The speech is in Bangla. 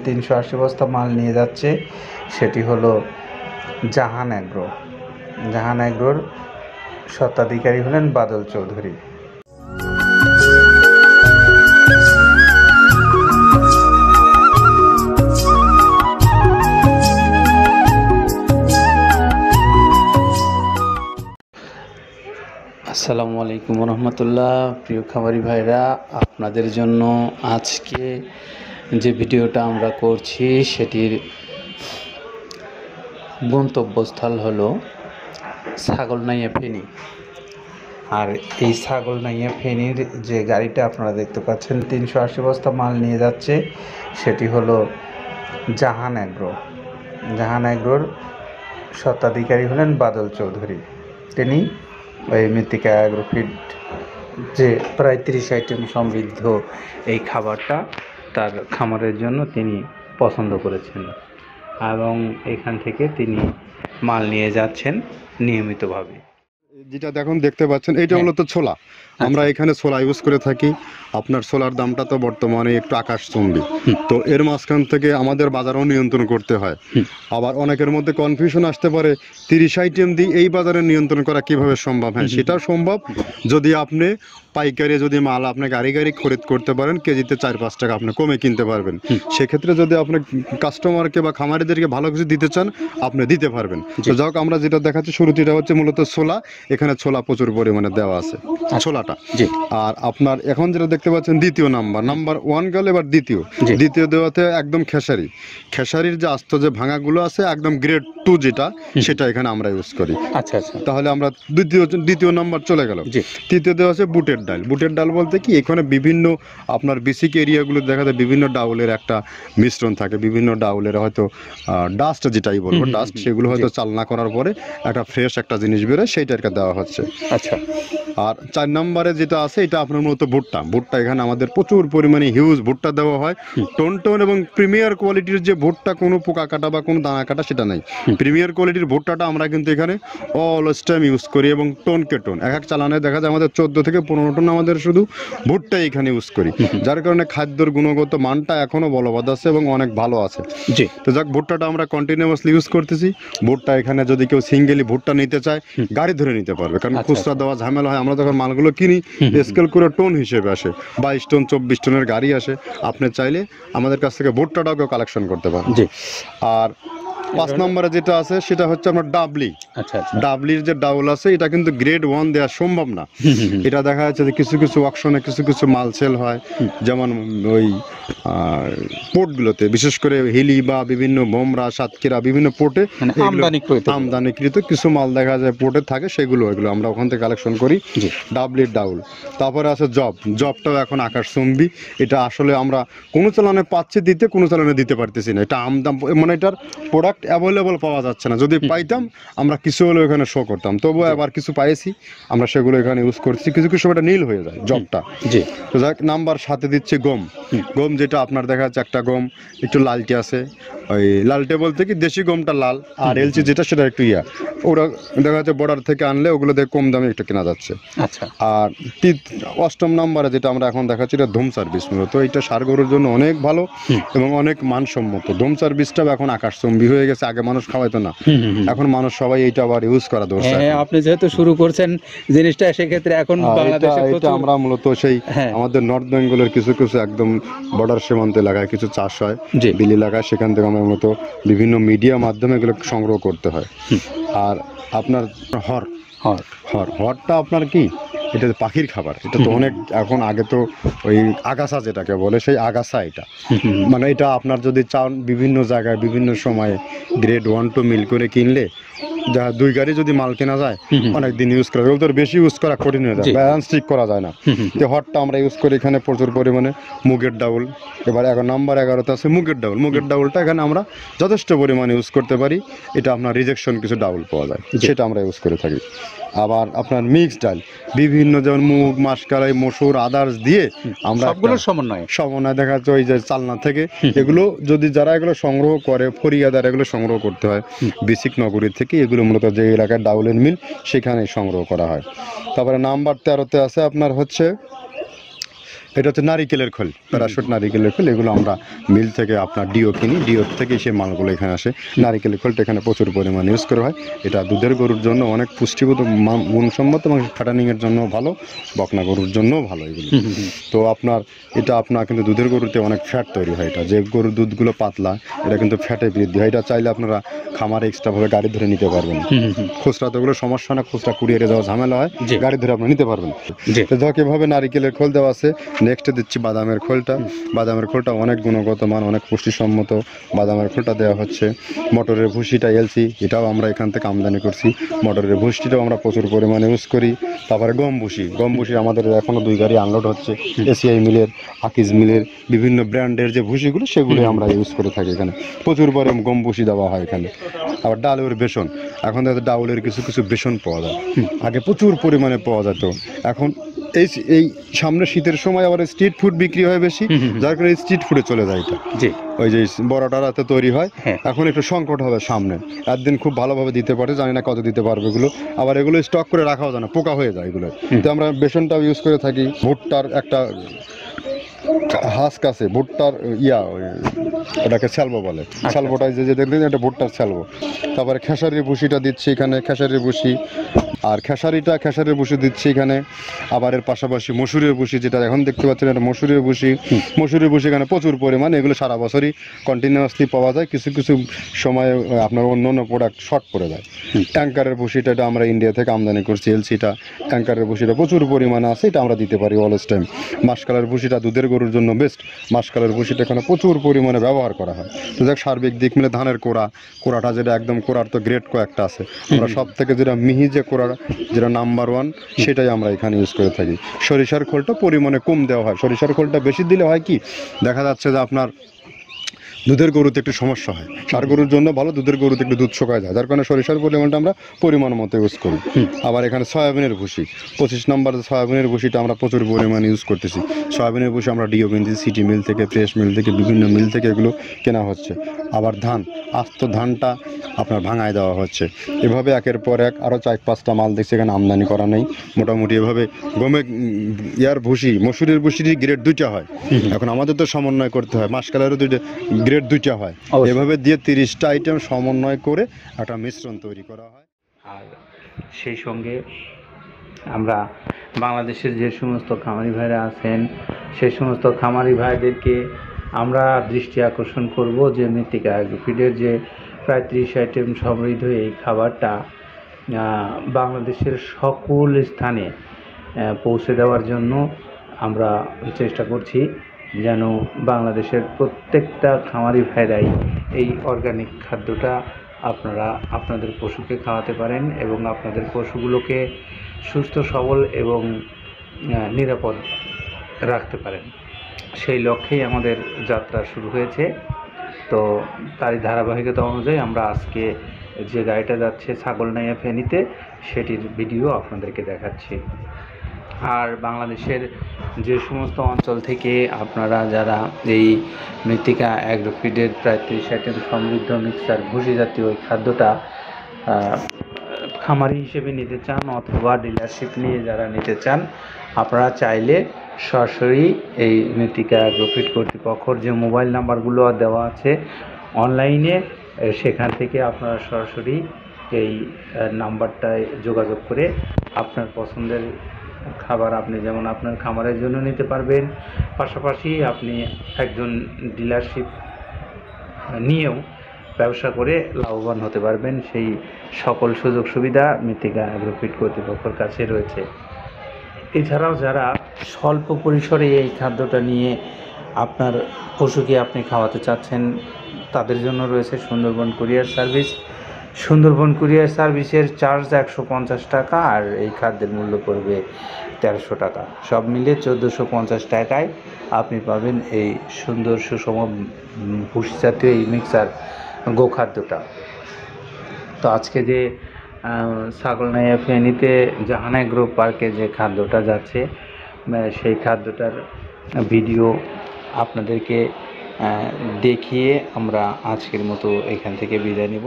380 বস্তা মাল নিয়ে যাচ্ছে, সেটি হলো জাহান অ্যাগ্রো। জাহান অ্যাগ্রোর স্বত্বাধিকারী হলেন বাদল চৌধুরী। আসসালামু আলাইকুম রহমতুল্লাহ। প্রিয় খামারি ভাইরা, আপনাদের জন্য আজকে যে ভিডিওটা আমরা করছি সেটির গন্তব্যস্থল হলো ছাগলনাইয়া ফেনী। আর এই ছাগলনাইয়া ফেনীর যে গাড়িটা আপনারা দেখতে পাচ্ছেন 380 বস্তা মাল নিয়ে যাচ্ছে, সেটি হলো জাহান অ্যাগ্রো। জাহান অ্যাগ্রোর স্বত্বাধিকারী হলেন বাদল চৌধুরী। তিনি ওই মৃত্তিকা অ্যাগ্রোফিড যে প্রায় 30 আইটেম সমৃদ্ধ এই খাবারটা তার খামারের জন্য তিনি পছন্দ করেছেন এবং এখান থেকে তিনি মাল নিয়ে যাচ্ছেন নিয়মিতভাবে। যেটা দেখতে পাচ্ছেন এইটা মূলত ছোলা। আমরা এখানে ছোলা ইউজ করে থাকি। আপনার ছোলার দামটা তো বর্তমানে একটু আকাশচুম্বী, তো এর মাঝখান থেকে আমাদের বাজারও নিয়ন্ত্রণ করতে হয়। আবার অনেকের মধ্যে কনফিউশন আসতে পারে 30 আইটেম দিয়ে এই বাজারে নিয়ন্ত্রণ করা কিভাবে সম্ভব। হ্যাঁ, সেটাও সম্ভব যদি আপনি পাইকারি যদি মাল আপনি গাড়ি খরিদ করতে পারেন, কেজিতে 4-5 টাকা আপনি কমে কিনতে পারবেন। সেক্ষেত্রে যদি আপনি কাস্টমারকে বা খামারিদেরকে ভালো কিছু দিতে চান, আপনি দিতে পারবেন। তো যাক, আমরা যেটা দেখাচ্ছি শুরুতে, এটা হচ্ছে মূলত ছোলা। এখানে ছোলা প্রচুর পরিমাণে দেওয়া আছে ছোলাটা। আর আপনার এখন যেটা দেখতে পাচ্ছেন দ্বিতীয় নাম্বার 1 গেল, এবার দ্বিতীয় দেওয়াতে একদম খেসারির যে আস্ত যে ভাঙাগুলো আছে একদম গ্রেড 2 যেটা, সেটা এখানে আমরা ইউজ করি। আচ্ছা, তাহলে আমরা দ্বিতীয় নাম্বার চলে গেল। তৃতীয় দেওয়া আছে বুটের ডাল বলতে কি, এখানে বিভিন্ন আপনার বেসিক এরিয়াগুলো দেখা যায় বিভিন্ন ডাউলের একটা মিশ্রণ থাকে, বিভিন্ন ডাউলের হয়তো ডাস্ট যেটাই বলবো ডাস্ট, সেগুলো হয়তো চালনা করার পরে একটা ফ্রেশ একটা জিনিস বেরোয়, সেইটাকে দেওয়া হচ্ছে। আচ্ছা, আর 4 নম্বরে যেটা আছে এটা আপনার মূলত ভুট্টা এখানে আমাদের প্রচুর পরিমাণে হিউজ ভুট্টা দেওয়া হয়। টোন এবং প্রিমিয়ার কোয়ালিটির যে ভুট্টা, কোনো পোকা কাটা বা কোনো দানা কাটা সেটা নাই। প্রিমিয়ার কোয়ালিটির ভুট্টাটা আমরা কিন্তু এখানে অলওয়েজ টাইম ইউজ করি এবং টোন এক চালানে দেখা যায় আমাদের 14 থেকে 15 টন আমাদের শুধু ভুট্টা এখানে ইউজ করি, যার কারণে খাদ্যর গুণগত মানটা এখনো বলবৎ আছে এবং অনেক ভালো আছে। তো যাক, ভুট্টাটা আমরা কন্টিনিউয়াসলি ইউজ করতেছি। ভুট্টা এখানে যদি কেউ সিঙ্গেলি ভুট্টা নিতে চায়, গাড়ি ধরে নিতে পারবে, কারণ খুচরা দেওয়া ঝামেলা হয়। আমরা যখন মালগুলো কিনি স্কেল করে টোন হিসেবে আসে, 22 টন 24 টনের গাড়ি আসে। আপনি চাইলে আমাদের কাছ থেকে ভুট্টাটাও কেউ কালেকশন করতে পারেন। আর 5 নম্বরে যেটা আছে সেটা হচ্ছে আপনার ডাবলির যে ডাউল আছে, এটা কিন্তু গ্রেড 1 দেওয়া সম্ভব না। এটা দেখা যাচ্ছে যে কিছু অকশনে কিছু মাল সেল হয়, যেমন ওই পোর্টগুলোতে, বিশেষ করে হিলি বা বিভিন্ন বোমরা, সাতক্ষীরা বিভিন্ন পোর্টে আমদানিকৃত কিছু মাল দেখা যায় পোর্টে থাকে, এগুলো আমরা ওখান থেকে কালেকশন করি। ডাবলির ডাউল। তারপরে আছে জবটাও এখন আকাশচুম্বী। এটা আসলে আমরা কোনো চালানে পাচ্ছি দিতে, কোনো চালানে দিতে পারতেছি না। এটা আমদাম, মানে এটার প্রোডাক্ট অ্যাভেলেবল পাওয়া যাচ্ছে না। যদি পাইতাম আমরা কিছু হলেও এখানে শো করতাম, তবুও আবার কিছু পাইছি আমরা, সেগুলো এখানে ইউজ করছি। কিছু এটা নীল হয়ে যায় জবটা। তো যাক, নাম্বার 7 দিচ্ছে গম, যেটা আপনার দেখা যাচ্ছে একটা গম একটু লালটে আছে। ওই লালটে বলতে কি, দেশি গমটা লাল, আর এলচি যেটা সেটা একটু ওরা দেখা যাচ্ছে বর্ডার থেকে আনলে ওগুলো দিয়ে কম দামে একটু কেনা যাচ্ছে। আচ্ছা, আর 8ম নাম্বারে যেটা আমরা এখন দেখাচ্ছি, এটা ধুম সার্ভিস। মূলত এটা ষাঁড় গরুর জন্য অনেক ভালো এবং অনেক মানসম্মত। ধুম সার্ভিসটাও এখন আকাশচুম্বী হয়ে গেছে। আগে মানুষ খাওয়াইতো না, এখন মানুষ সবাই এইটা আবার ইউজ করা দরকার। আপনি যেহেতু শুরু করছেন জিনিসটা, সেক্ষেত্রে এখন বাংলাদেশে এটা আমরা মূলত সেই আমাদের নর্থ বেঙ্গলের কিছু একদম বর্ডার সীমান্ত এলাকায় কিছু চাষ হয়, বিল এলাকায়, সেখান থেকে আমরা মূলত বিভিন্ন মিডিয়া মাধ্যমে এগুলো সংগ্রহ করতে হয়। আর আপনার হরটা আপনার কি, এটা পাখির খাবার। এটা তো অনেক এখন, আগে তো ওই আগাছা যেটাকে বলে, সেই আগাছা এটা, মানে এটা আপনার যদি চান বিভিন্ন জায়গায় বিভিন্ন সময়ে গ্রেড 1 2 মিল করে কিনলে, যা 2 গাড়ি যদি মাল কেনা যায়, অনেক দিন ইউজ করা। ওদের বেশি ইউজ করা কঠিন হয়ে যায়, ব্যালেন্স ঠিক করা যায় না। তো হটটা আমরা ইউজ করি এখানে প্রচুর পরিমাণে। মুগের ডাউল, এবার নাম্বার 11তে আছে মুগের ডাউলটা এখানে আমরা যথেষ্ট পরিমাণে ইউজ করতে পারি। এটা আপনার রিজেকশন কিছু ডাউল পাওয়া যায়, সেটা আমরা ইউজ করে থাকি। আবার আপনার মিক্সড ডাল, বিভিন্ন যেমন মুগ, মাসকলাই, মসুর, আদার্স দিয়ে আমরা সবগুলোর সমন্বয় দেখা যাচ্ছে ওই যে চালনা থেকে। এগুলো যদি যারা এগুলো সংগ্রহ করে, ফরিয়াদার এগুলো সংগ্রহ করতে হয় বেসিক নগরী থেকে। এগুলো মূলত যে এলাকায় ডাউলের মিল, সেখানেই সংগ্রহ করা হয়। তারপরে নাম্বার 13তে আছে আপনার হচ্ছে এটা হচ্ছে নারিকেলের খোল, প্যারাশুট নারিকেলের খোল। এগুলো আমরা মিল থেকে আপনার ডিও কিনি, ডিও থেকে সেই মালগুলো এখানে আসে। নারিকেলের খোলটা এখানে প্রচুর পরিমাণে ইউজ করা হয়। এটা দুধের গরুর জন্য অনেক পুষ্টিগত গুণসম্মত এবং ফ্যাটানিংয়ের জন্য ভালো, বকনা গরুর জন্যও ভালো এগুলো। তো আপনার কিন্তু দুধের গরুতে অনেক ফ্যাট তৈরি হয়। এটা যে গরুর দুধগুলো পাতলা, এটা কিন্তু ফ্যাটে বৃদ্ধি হয়। এটা চাইলে আপনারা খামারে এক্সট্রাভাবে গাড়ি ধরে নিতে পারবেন। খুচরা তো ওগুলো সমস্যা না, খুচরা কুরিয়ারে যাওয়া ঝামেলা হয়, গাড়ি ধরে আপনি নিতে পারবেন। তো ধক এভাবে নারিকেলের খোল দেওয়া আছে। নেক্সট দিচ্ছি বাদামের খোলটা। বাদামের খোলটা অনেক গুণগত মান, অনেক পুষ্টিসম্মত বাদামের খোলটা দেওয়া হচ্ছে। মটরের ভুসিটা এলসি, এটাও আমরা এখান থেকে আমদানি করছি। মটরের ভুসিটাও আমরা প্রচুর পরিমাণে ইউজ করি। তারপরে গম ভুসি আমাদের এখনও 2 গাড়ি আনলোড হচ্ছে। এসিআই মিলের, আকিজ মিলের বিভিন্ন ব্র্যান্ডের যে ভুসিগুলো, সেগুলো আমরা ইউজ করে থাকি। এখানে প্রচুর পরিমাণ গম ভুসি দেওয়া হয় এখানে। আবার ডালের বেসন, এখন দেখা ডাউলের কিছু বেসন পাওয়া যায়, আগে প্রচুর পরিমাণে পাওয়া যেত। এখন এই সামনে শীতের সময় আবার স্ট্রিট ফুড বিক্রি হয় বেশি, যার কারণে স্ট্রিট ফুডে চলে যায় এটা। ওই যে বড়টা রাতে তৈরি হয়, এখন একটু সংকট হবে সামনে। একদিন খুব ভালোভাবে দিতে পারে, জানি না কত দিতে পারবে এগুলো। আবার এগুলো স্টক করে রাখাও যায় না, পোকা হয়ে যায় এগুলো। তো আমরা বেসনটাও ইউজ করে থাকি। ভুট্টার একটা হাস্ক আছে, ভুট্টার ওটাকে স্যালবো বলে, স্যালবোটাই যে দেখবেন এটা ভুট্টার স্যালবো। তারপরে খেসারির ভুসিটা দিচ্ছি এখানে, খেসারির ভুসি। আর খেসারির ভুসি দিচ্ছি এখানে। আবার এর পাশাপাশি মসুরের ভুসি, যেটা এখন দেখতে পাচ্ছেন এটা মসুরের ভুসি এখানে প্রচুর পরিমাণে। এগুলো সারা বছরই কন্টিনিউয়াসলি পাওয়া যায়, কিছু সময় আপনার অন্য প্রোডাক্ট শর্ট পড়ে যায়। ট্যাঙ্কারের ভুসিটা এটা আমরা ইন্ডিয়া থেকে আমদানি করছি, এলসিটা। ট্যাঙ্কারের ভুসিটা প্রচুর পরিমাণে আছে, এটা আমরা দিতে পারি অলওয়েজ টাইম। মাসকালের ভুসিটা দুধের গরুর জন্য বেস্ট। মাসকালের ভুসিটা এখানে প্রচুর পরিমাণে ব্যবহার করা হয়। তো দেখ সার্বিক দিক মিলে ধানের কোড়াটা যেটা একদম কোড়ার তো গ্রেড কয়েকটা আছে, আমরা সব থেকে যেটা মিহি যে কোড়া, যেটা নাম্বার 1, সেটাই আমরা এখানে ইউজ করে থাকি। সরিষার খোলটা পরিমাণে কম দেওয়া হয়। সরিষার খোলটা বেশি দিলে হয় কি, দেখা যাচ্ছে যে আপনার দুধের গরুতে একটু সমস্যা হয়। ষাঁড় গরুর জন্য ভালো, দুধের গরুতে একটু দুধ শুকায় যায়, যার কারণে সরিষার পরিমাণটা আমরা পরিমাণ মতো ইউজ করি। আবার এখানে সয়াবিনের ভুসি, 25 নম্বর সয়াবিনের ভুসিটা আমরা প্রচুর পরিমাণে ইউজ করতেছি। সয়াবিনের ভুসি আমরা ডিও কিনছি, সিটি মিল থেকে, ফ্রেশ মিল থেকে, বিভিন্ন মিল থেকে এগুলো কেনা হচ্ছে। আবার আস্ত ধানটা আপনার ভাঙায় দেওয়া হচ্ছে। এভাবে একের পর এক আরও 4-5টা মাল দেখছি এখানে আমদানি করা নেই। মোটামুটি এভাবে মসুরের ভুসির গ্রেড 2টা হয়। এখন আমাদের তো সমন্বয় করতে হয়, মাসকালেরও গ্রেড 2টা হয়। এভাবে দিয়ে 30টা আইটেম সমন্বয় করে একটা মিশ্রণ তৈরি করা হয়। আর সেই সঙ্গে আমরা বাংলাদেশের যে সমস্ত খামারি ভাইরা আছেন, সেই সমস্ত খামারি ভাইদেরকে আমরা দৃষ্টি আকর্ষণ করব যে মৃত্তিকা অ্যাগ্রোফিডের যে প্রায় 30 আইটেম সমৃদ্ধ এই খাবারটা বাংলাদেশের সকল স্থানে পৌঁছে দেওয়ার জন্য আমরা চেষ্টা করছি, যেন বাংলাদেশের প্রত্যেকটা খামারি ভাইরাই এই অর্গানিক খাদ্যটা আপনারা আপনাদের পশুকে খাওয়াতে পারেন এবং আপনাদের পশুগুলোকে সুস্থ সবল এবং নিরাপদ রাখতে পারেন। সেই লক্ষ্যেই আমাদের যাত্রা শুরু হয়েছে। তো তারই ধারাবাহিকতা অনুযায়ী আমরা আজকে যে গাড়িটা যাচ্ছে ছাগলনাইয়া ফেনীতে, সেটির ভিডিও আপনাদেরকে দেখাচ্ছি। আর বাংলাদেশের যে সমস্ত অঞ্চল থেকে আপনারা যারা এই মৃত্তিকা অ্যাগ্রোফিডের প্রায় 30 আইটেম সমৃদ্ধ মিক্সার ভুসি জাতীয় ওই খাদ্যটা খামারি হিসেবে নিতে চান অথবা ডিলারশিপ নিয়ে যারা নিতে চান, আপনারা চাইলে সরাসরি এই মৃত্তিকা অ্যাগ্রোফিড কর্তৃপক্ষের যে মোবাইল নাম্বারগুলো দেওয়া আছে অনলাইনে, সেখান থেকে আপনারা সরাসরি এই নাম্বারটায় যোগাযোগ করে আপনার পছন্দের খাবার আপনি যেমন আপনার খামারের জন্য নিতে পারবেন, পাশাপাশি আপনি একজন ডিলারশিপ নিয়েও ব্যবসা করে লাভবান হতে পারবেন। সেই সকল সুযোগ সুবিধা মৃত্তিকা অ্যাগ্রোফিড কর্তৃপক্ষের কাছে রয়েছে। এছাড়াও যারা স্বল্প পরিসরে এই খাদ্যটা নিয়ে আপনার পশুকে আপনি খাওয়াতে চাচ্ছেন, তাদের জন্য রয়েছে Sundarban courier service. Sundarban courier সার্ভিসের চার্জ 150 টাকা, আর এই খাদ্যের মূল্য পড়বে 1300 টাকা। সব মিলে 1450 টাকায় আপনি পাবেন এই সুন্দর সুষম ভুসি জাতীয় এই মিক্সার গোখাদ্যটা। তো আজকে যে ছাগলনাইয়া ফেনীতে জাহান এগ্রো পার্কে যে খাদ্যটা যাচ্ছে, সেই খাদ্যটার ভিডিও আপনাদেরকে দেখিয়ে আমরা আজকের মতো এখান থেকে বিদায় নেব।